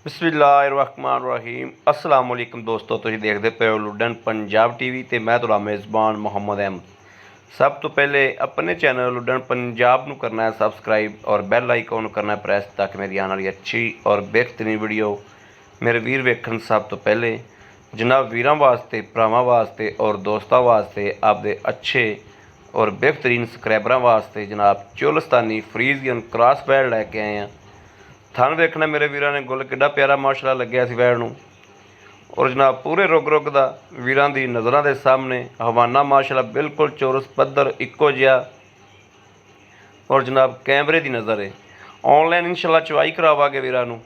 ਬਿਸਮਿਲ੍ਲਾਹਿਰਰਹਿਮਾਨਿਰਰਹੀਮ अस्सलाम वालेकुम दोस्तों, तुसीं देखते पे हो लुडन पंजाब टीवी ते मैं तुहाडा मेज़बान मुहम्मद अहमद। सब तो पहले अपने चैनल लुडन पंजाब नूं करना है सबसक्राइब और बैल आइकॉन करना है प्रेस, ताकि मेरी आने वाली अच्छी और बेहतरीन वीडियो मेरे वीर वेखण। सब तो पहले जनाब वीरां वास्ते, भरावां वास्ते और दोस्तां वास्ते, आपदे अच्छे और बेहतरीन सबसक्राइबरां वास्ते जनाब चोलस्तानी फ्रीजियन क्रॉस बैड लैके आए हैं। थन वेखना मेरे वीरां ने, गुल किड्डा प्यारा माशाअल्लाह लग्या सी वैड़ नूं। और जनाब पूरे रुग रुग दा वीरां दी नज़रां दे सामने हवाना माशाअल्लाह बिल्कुल चौरस पद्धर इक्को जिहा। और जनाब कैमरे की नज़र है। ऑनलाइन इंशाल्लाह चवाई करावांगे वीरां नूं,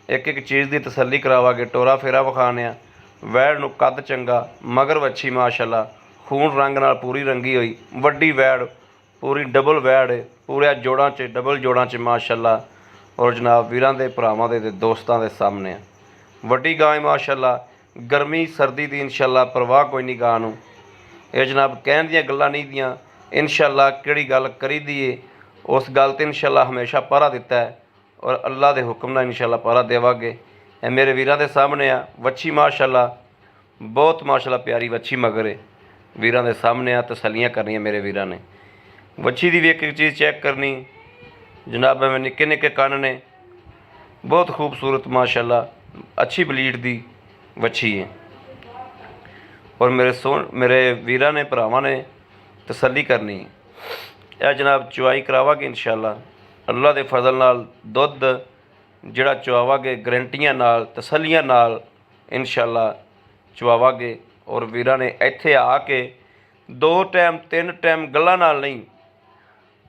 एक एक चीज़ की तसल्ली करावांगे, टोरा फेरा विखाने आ। वैड़ नूं कद चंगा, मगर वच्छी माशाअल्लाह खून रंग नाल पूरी रंगी हुई वड्डी वैड़, पूरी डबल वैड़ है, पूरे जोड़ां च डबल जोड़ां च माशाअल्लाह। और जनाब वीरां दे भरावां दे दोस्तां दे सामने वड्डी गां है माशाअल्लाह। गर्मी सर्दी की इंशाअल्लाह परवाह कोई नहीं गां नूं। ये जनाब कहण दियां गल्लां नहीं दियां, इंशाअल्लाह किहड़ी गल करी दी है उस गल ते इंशाअल्लाह हमेशा पहरा दिता है और अल्लाह के हुक्म नाल इंशाअल्लाह पहरा देवांगे। ये मेरे वीरां दे सामने आ वच्छी माशाअल्लाह, बहुत माशाअल्लाह प्यारी वच्छी मगर है। वीरां दे सामने आ तसल्लियां करनियां मेरे वीरां ने। वच्छी दी भी एक चीज़ चेक करनी जनाब, में निक्के निक्के कन्न ने, बहुत खूबसूरत माशाअल्लाह, अच्छी ब्लीड दी वच्छी है। और मेरे वीरां ने भरावां ने तसल्ली करनी। यह जनाब चवाई करावांगे इंशाअल्लाह अल्लाह के फजल नाल। दुध जिहड़ा चवावांगे गरंटियां नाल तसल्लियां नाल इंशाअल्लाह चवावांगे। और वीरां ने इत्थे आके 2 टाइम 3 टाइम गल्लां नाल नहीं,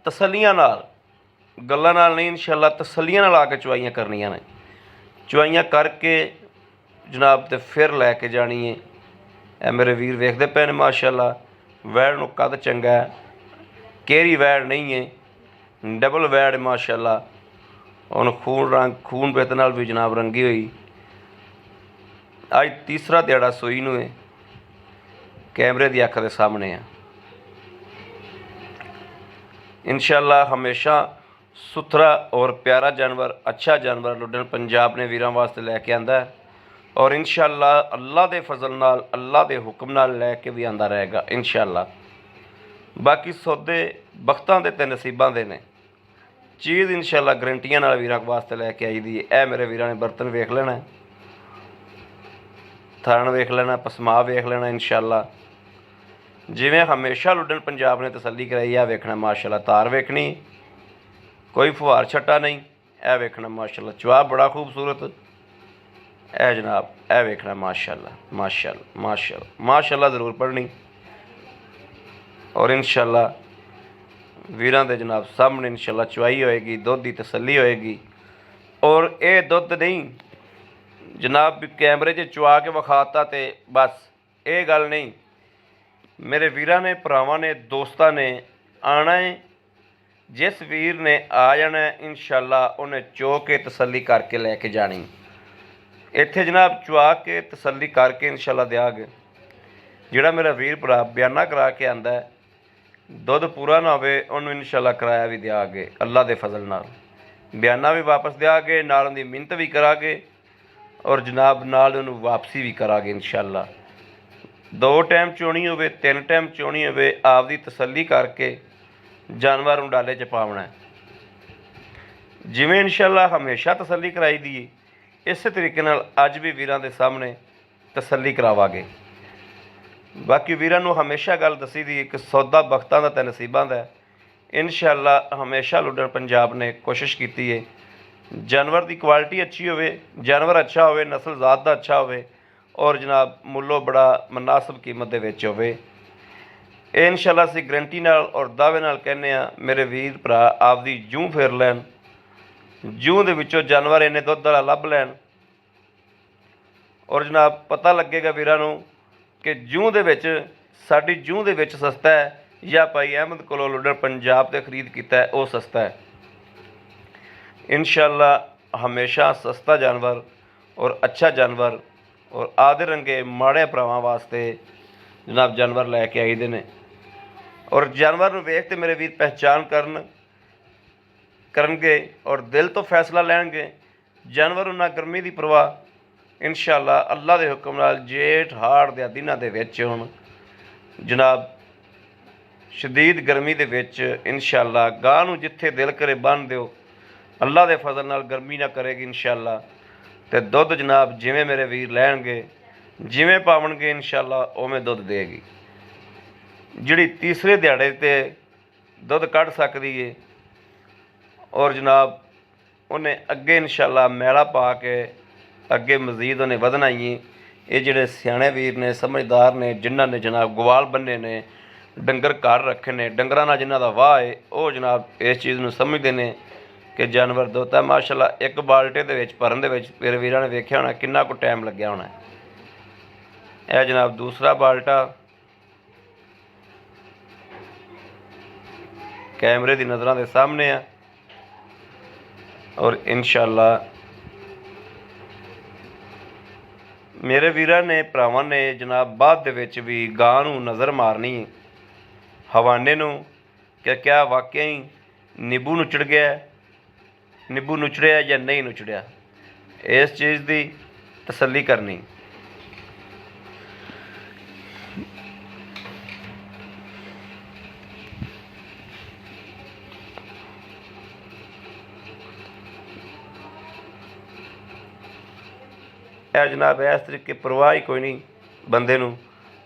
तसल्लियां नाल, गल्लां नाल नहीं, इंशाअल्लाह तसल्लियां नाल आके चवाइयां करनियां ने। चवाइयां करके जनाब ते फिर लैके जानी है। ए मेरे वीर वेखदे पे ने माशाअल्लाह वैड़ नूं कद चंगा है, केरी वैड़ नहीं है, डबल वैड़ माशाअल्लाह। हुण खून पित नाल भी जनाब रंगी हुई। अज तीसरा दिहाड़ा सूई नूं है, कैमरे की अख के सामने है। इंशाअल्लाह हमेशा सुथरा और प्यारा जानवर, अच्छा जानवर लुडन पंजाब ने वीरां वास्ते लैके आंदा है। और इंशाअल्लाह अल्लाह के फजल नाल, अल्लाह के हुक्म नाल लैके भी आंदा रहेगा इंशाअल्लाह। बाकी सौदे बख्तां दे ते नसीबां दे ने, चीज़ इंशाअल्लाह गरंटियां नाल वीरां वास्ते लैके आई दी है। ए मेरे वीरां ने बर्तन वेख लेना, थान वेख लेना, पसमा वेख लेना इंशाअल्लाह। जिवें हमेशा लुडन पंजाब ने तसल्ली कराई है वेखना माशाअल्लाह। तार वेखनी, कोई फुहार छट्टा नहीं, ए वेखना माशाअल्लाह। जवाब बड़ा खूबसूरत है जनाब, ए वेखना माशाअल्लाह माशाअल्लाह माशाअल्लाह माशाअल्लाह ज़रूर पढ़नी। और इंशाअल्लाह वीरां दे जनाब सामने इंशाअल्लाह चवाई होएगी, दुध की तसल्ली होएगी। और ये दुध नहीं जनाब भी कैमरे 'च चवा के विखाता तो बस, ये गल नहीं। मेरे वीरां ने, भरावां ने, दोस्तां ने आना है। जिस वीर ने आ जाना है इंशाअल्लाह उन्हें चो के तसल्ली करके लैके जानी। इत्थे जनाब चवा के तसल्ली करके इंशाअल्लाह देंगे। जिहड़ा मेरा वीर भरा बयाना करा के आंदा है, दुध पूरा ना होवे उन्होंने इंशाअल्लाह कराया भी देंगे अल्लाह के फजल नाल। बयाना भी वापस देंगे, नाल उहदी मिन्नत भी करांगे और जनाब नाल उहनूं वापसी भी करांगे इंशाअल्लाह। 2 टाइम चोनी होवे, 3 टाइम चोनी होवे, आपदी तसल्ली करके जानवर नूं डाले च पावना है। जिवें इंशाअल्लाह हमेशा तसल्ली कराई दी है, इस तरीके नाल अज भी वीरां दे सामने तसल्ली करावांगे। बाकी वीरां नूं हमेशा गल दसी दी कि सौदा बख्तां दा ते नसीबां दा है। इंशाअल्लाह हमेशा लुडन पंजाब ने कोशिश की है जानवर की क्वालिटी अच्छी होवे, जानवर अच्छा होवे, नस्ल ज़ात दा अच्छा होवे और जनाब मुल्लो बड़ा मुनासिब कीमत दे विच होवे। ये इंशाअल्लाह असीं गरंटी नाल और दावे नाल कहने आ मेरे वीर भरा आपदी जूं फेर लैन, जूं दे विचों जानवर इन्ने दुध वाला लभ लैन। और जनाब पता लगेगा वीरां नूं कि जूं दे विच, साडी जूं दे विच सस्ता है या भाई अहमद कोलों लुडन पंजाब ते खरीद कीता है वो सस्ता है। इंशाअल्लाह हमेशा सस्ता जानवर और अच्छा जानवर और आदे रंगे माड़े भरावां वास्ते जनाब जानवर लैके आई दे ने। और जानवर नूं वेख के मेरे वीर पहचान करनगे और दिल तो फैसला लैणगे। जानवर उन्हें गर्मी की परवाह इंशाअल्लाह अल्लाह के हुक्म नाल जेठ हाड़ दे दिनां दे विच हुण जनाब शदीद गर्मी दे विच इंशाअल्लाह गां नूं जिथे दिल करे बन दिओ, अल्लाह के फजल नाल गर्मी ना करेगी इंशाअल्लाह। ते दुध जनाब जिवें मेरे वीर लैणगे जिवें पावणगे इंशाअल्लाह उवें दुध देगी। जिहड़ी तीसरे दिहाड़े ते दुध कढ़ सकदी है और जनाब उन्हें अगे इंशाअल्लाह मैला पा के अगे मजीद उन्हें वधना ही। ये जिहड़े सियाणे वीर ने समझदार ने जिन्हां ने जनाब गवाल बन्ने ने डंगर घर रखे ने डंगरां नाल जिन्हां दा वाह है वो जनाब इस चीज़ नूं समझदे ने कि जानवर दुध है। माशाअल्लाह एक बाल्टे दे विच भरन दे विच मेरे वीरां ने वेख्या होना किन्ना को टाइम लग्या होना। यह जनाब दूसरा बाल्टा कैमरे की नज़रों के सामने है और इंशाअल्लाह मेरे वीरां ने भरावां ने जनाब बाद दे विच भी गां नूं नज़र मारनी हवाने नूं कि क्या वाकई नींबू नुचड़ गया, नींबू नुचड़िया या नहीं नुचड़िया, इस चीज़ की तसल्ली करनी। है जनाब इस तरीके परवाह ही कोई नहीं बंदे नूं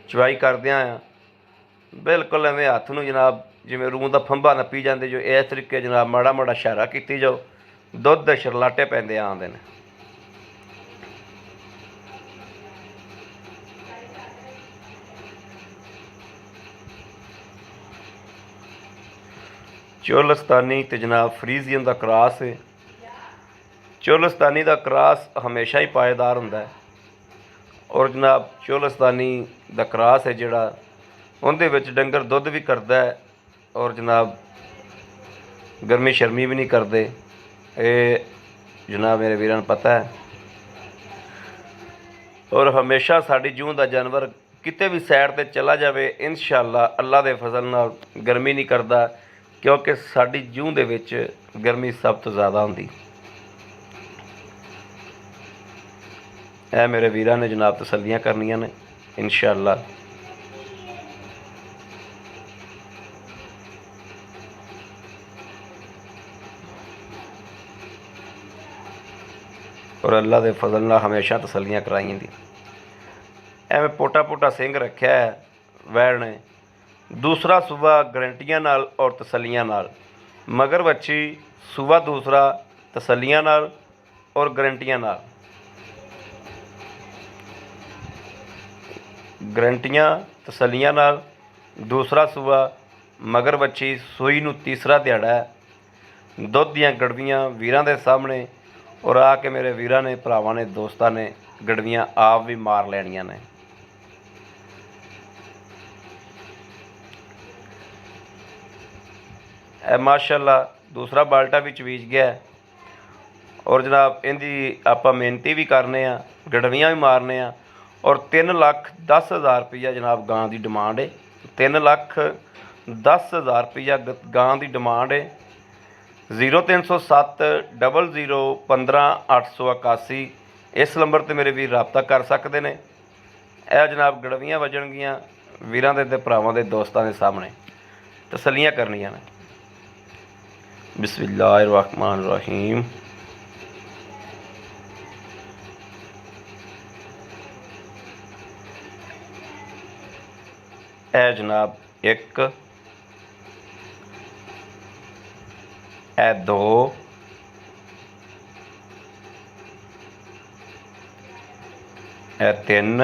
चवाई करदियां आ बिल्कुल एवें हत्थ नूं जनाब जिवें रूह दा फंबा नप्पी जांदे जो इस तरीके जनाब माड़ा माड़ा इशारा कीती जाओ दुध दे शरलाटे पैंदे आंदे ने। चोलस्तानी ते जनाब फ्रीजियन का क्रॉस है। चोलस्तानी का क्रॉस हमेशा ही पाएदार होंदा है और जनाब चोलस्तानी का क्रॉस है जिहड़ा उहदे विच डंगर दुध भी करदा है और जनाब गर्मी शर्मी भी नहीं करते। ये जनाब मेरे वीरां नूं पता है और हमेशा साडी जूं दा जानवर किते भी सैड ते चला जाए इंशाअल्लाह अल्लाह दे फजल नाल गर्मी नहीं करता क्योंकि साडी जूं दे विच गर्मी सब तो ज़्यादा होंदी। मेरे वीरां ने जनाब तसल्लियां करनियां ने इंशाअल्लाह। और अल्लाह के फजल नाल हमेशा तसल्लियां कराई दी। एवें पोटा पोटा सिंह रखा है वैड़ ने दूसरा सूबा गारंटियां नाल और तसल्लियां नाल, मगर बच्ची सूबा दूसरा तसल्लियां नाल और गारंटियां नाल। गारंटियां तसल्लियां नाल दूसरा सूबा मगर बच्ची सूई नूं तीसरा दिहाड़ा है दुध दियां गड़वियां वीरां दे सामने और आके मेरे वीरां ने भरावां ने दोस्तां ने गड़वियां आप भी मार लैनियां ने। माशाअल्लाह दूसरा बाल्टा भी चवीज गया है और जनाब इनकी आप मेहनती भी करने गड़वियां भी मारने और 3,10,000 रुपया जनाब गां की डिमांड है। 3,10,000 रुपया गां की डिमांड है। 0307 00 15 881 इस नंबर पर मेरे वीर रबता कर सकते हैं। यह जनाब गड़वियां वजनगियां वीरां दे भरावां दे दोस्तां दे सामने तसल्लियां करनियां ने। बिस्मिल्लाहिर्रहमानिर्रहीम। ए जनाब एक, ए दो, ए तीन,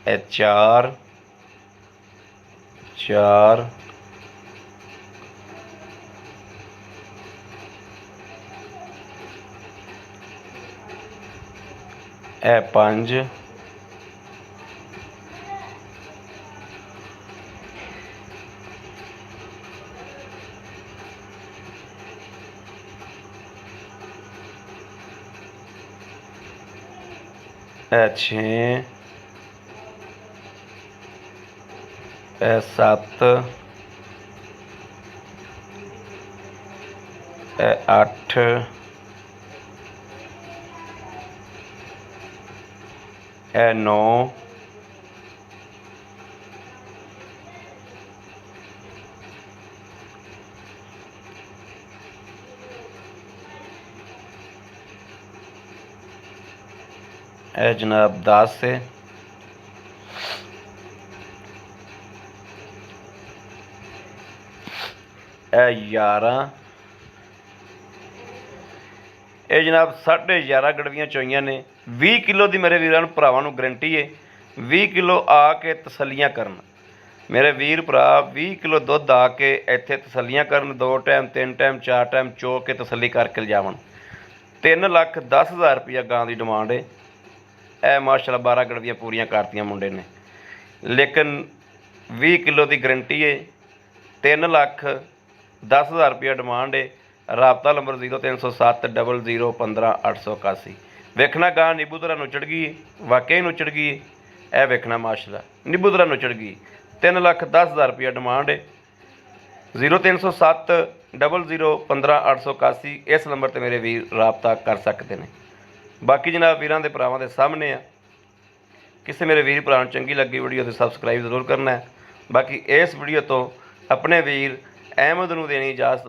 ए चार, चार, ए पंज, ए छे, ए सत्त, ਇਹ 8 ਇਹ 9 ਇਹ जनाब 10 है। ਇਹ 11 ਇਹ जनाब 11.5 ਗੜਵੀਆਂ ਚੋਈਆਂ ਨੇ। 20 ਕਿਲੋ ਦੀ ਮੇਰੇ ਵੀਰਾਂ ਨੂੰ ਭਰਾਵਾਂ ਨੂੰ ਗਰੰਟੀ ਹੈ। 20 ਕਿਲੋ ਆ ਕੇ ਤਸੱਲੀਆਂ ਕਰਨ ਮੇਰੇ ਵੀਰ ਭਰਾ, 20 ਕਿਲੋ ਦੁੱਧ ਆ ਕੇ ਇੱਥੇ ਤਸੱਲੀਆਂ ਕਰਨ, 2 ਟਾਈਮ 3 ਟਾਈਮ 4 ਟਾਈਮ ਚੋ ਕੇ ਤਸੱਲੀ ਕਰਕੇ ਲਿਜਾਵਣ। 3,10,000 ਰੁਪਈਆ ਗਾਂ ਦੀ ਡਿਮਾਂਡ ਹੈ। ਇਹ ਮਾਸ਼ਾਅੱਲਾ 12 ਗੜਵੀਆਂ ਪੂਰੀਆਂ ਕਰਤੀਆਂ ਮੁੰਡੇ ਨੇ, ਲੇਕਿਨ 20 ਕਿਲੋ ਦੀ ਗਰੰਟੀ ਹੈ। 3,10,000 ਰੁਪਈਆ ਡਿਮਾਂਡ ਹੈ। ਰਾਬਤਾ ਨੰਬਰ 0307 00 15 881। ਵੇਖਣਾ ਗਾਂ ਨਿਬੂਤਰਾ ਨੁੱਚੜ ਗਈ, ਵਾਕਈ ਨੁੱਚੜ ਗਈ। ਇਹ ਵੇਖਣਾ ਮਾਸ਼ਾਅੱਲਾ ਨਿਬੂਤਰਾ ਨੁੱਚੜ ਗਈ। 3,10,000 ਰੁਪਈਆ ਡਿਮਾਂਡ ਹੈ। 0307 00 15 881 ਇਸ ਨੰਬਰ 'ਤੇ ਮੇਰੇ ਵੀਰ ਰਾਬਤਾ ਕਰ ਸਕਦੇ ਨੇ। ਬਾਕੀ ਜਨਾਬ ਵੀਰਾਂ ਦੇ ਭਰਾਵਾਂ ਦੇ ਸਾਹਮਣੇ ਆ। ਕਿਸੇ ਮੇਰੇ ਵੀਰ ਭਰਾ ਨੂੰ ਚੰਗੀ ਲੱਗੀ ਵੀਡੀਓ ਤੇ ਸਬਸਕ੍ਰਾਈਬ ਜ਼ਰੂਰ ਕਰਨਾ ਹੈ। ਬਾਕੀ ਇਸ ਵੀਡੀਓ ਤੋਂ ਆਪਣੇ ਵੀਰ ਅਹਿਮਦ ਨੂੰ ਦੇਣੀ ਇਜਾਜ਼ਤ।